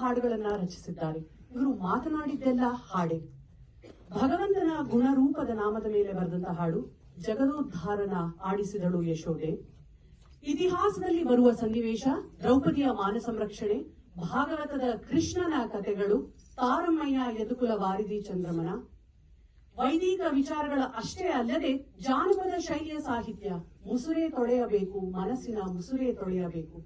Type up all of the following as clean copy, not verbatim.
ಹಾಡುಗಳನ್ನ ರಚಿಸಿದ್ದಾರೆ. ಇವರು ಮಾತನಾಡಿದ್ದೆಲ್ಲ ಹಾಡೆ. ಭಗವಂತನ ಗುಣರೂಪದ ನಾಮದ ಮೇಲೆ ಬರೆದಂತಹ ಹಾಡು ಜಗದೋದ್ಧಾರನ ಆಡಿಸಿದಳು ಯಶೋದೆ. ಇತಿಹಾಸದಲ್ಲಿ ಬರುವ ಸನ್ನಿವೇಶ ದ್ರೌಪದಿಯ ಮಾನ ಸಂರಕ್ಷಣೆ, ಭಾಗವತದ ಕೃಷ್ಣನ ಕಥೆಗಳು, ತಾರಮ್ಮಯ್ಯ ಯದುಕುಲ ವಾರಿದಿ ಚಂದ್ರಮನ. ವೈದಿಕ ವಿಚಾರಗಳ ಅಷ್ಟೇ ಅಲ್ಲದೆ ಜಾನಪದ ಶೈಲಿಯ ಸಾಹಿತ್ಯ. ಮುಸುರೆ ತೊಳೆಯಬೇಕು, ಮನಸ್ಸಿನ ಮುಸುರೆ ತೊಳೆಯಬೇಕು.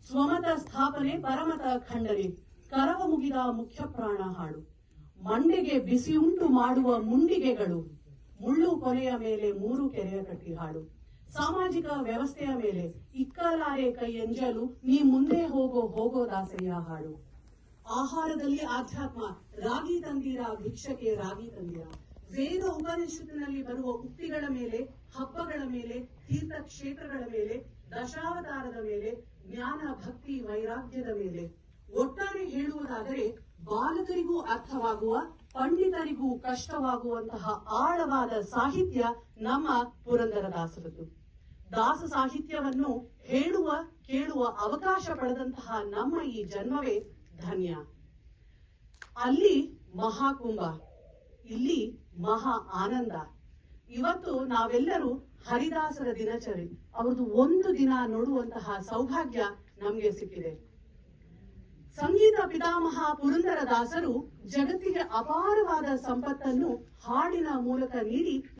ಸ್ವಮತ ಸ್ಥಾಪನೆ, ಪರಮತ ಖಂಡನೆ, ಕರವ ಮುಗಿದ ಮುಖ್ಯ ಪ್ರಾಣ ಹಾಡು. ಮಂಡೆಗೆ ಬಿಸಿಯುಂಟು ಮಾಡುವ ಮುಂಡಿಗೆಗಳು, ಮುಳ್ಳು ಕೊನೆಯ ಮೇಲೆ 3 ಕೆರೆಯ ಕಟ್ಟಿ ಹಾಡು. ಸಾಮಾಜಿಕ ವ್ಯವಸ್ಥೆಯ ಮೇಲೆ ಇಕ್ಕಲಾರೆ ಕೈ ಎಂಜಲು, ನೀ ಮುಂದೆ ಹೋಗೋ ದಾಸಯ್ಯ ಹಾಡು. ಆಹಾರದಲ್ಲಿ ಆಧ್ಯಾತ್ಮ, ರಾಗಿ ತಂದೀರ ಭಿಕ್ಷಕ್ಕೆ ರಾಗಿ ತಂದೀರ. ವೇದ ಉಪನಿಷತ್ತಿನಲ್ಲಿ ಬರುವ ಉಕ್ತಿಗಳ ಮೇಲೆ, ಹಬ್ಬಗಳ ಮೇಲೆ, ತೀರ್ಥಕ್ಷೇತ್ರಗಳ ಮೇಲೆ, ದಶಾವತಾರದ ಮೇಲೆ, ಜ್ಞಾನ ಭಕ್ತಿ ವೈರಾಗ್ಯದ ಮೇಲೆ. ಒಟ್ಟಾರೆ ಹೇಳುವುದಾದರೆ ಬಾಲಕರಿಗೂ ಅರ್ಥವಾಗುವ, ಪಂಡಿತರಿಗೂ ಕಷ್ಟವಾಗುವಂತಹ ಆಳವಾದ ಸಾಹಿತ್ಯ ನಮ್ಮ ಪುರಂದರದಾಸರದ್ದು. ದಾಸ ಸಾಹಿತ್ಯವನ್ನು ಹೇಳುವ ಕೇಳುವ ಅವಕಾಶ ಪಡೆದಂತಹ ನಮ್ಮ ಈ ಜನ್ಮವೇ ಧನ್ಯ. ಅಲ್ಲಿ ಮಹಾಕುಂಭ, ಇಲ್ಲಿ ಮಹಾ ಆನಂದ. ಇವತ್ತು ನಾವೆಲ್ಲರೂ ಹರಿದಾಸರ ದಿನಚರಿ, ಅವರದು ಒಂದು ದಿನ ನೋಡುವಂತಹ ಸೌಭಾಗ್ಯ ನಮಗೆ ಸಿಕ್ಕಿದೆ. ಸಂಗೀತ ಪಿತಾಮಹ ಪುರಂದರದಾಸರು ಜಗತ್ತಿಗೆ ಅಪಾರವಾದ ಸಂಪತ್ತನ್ನು ಹಾಡಿನ ಮೂಲಕ ನೀಡಿ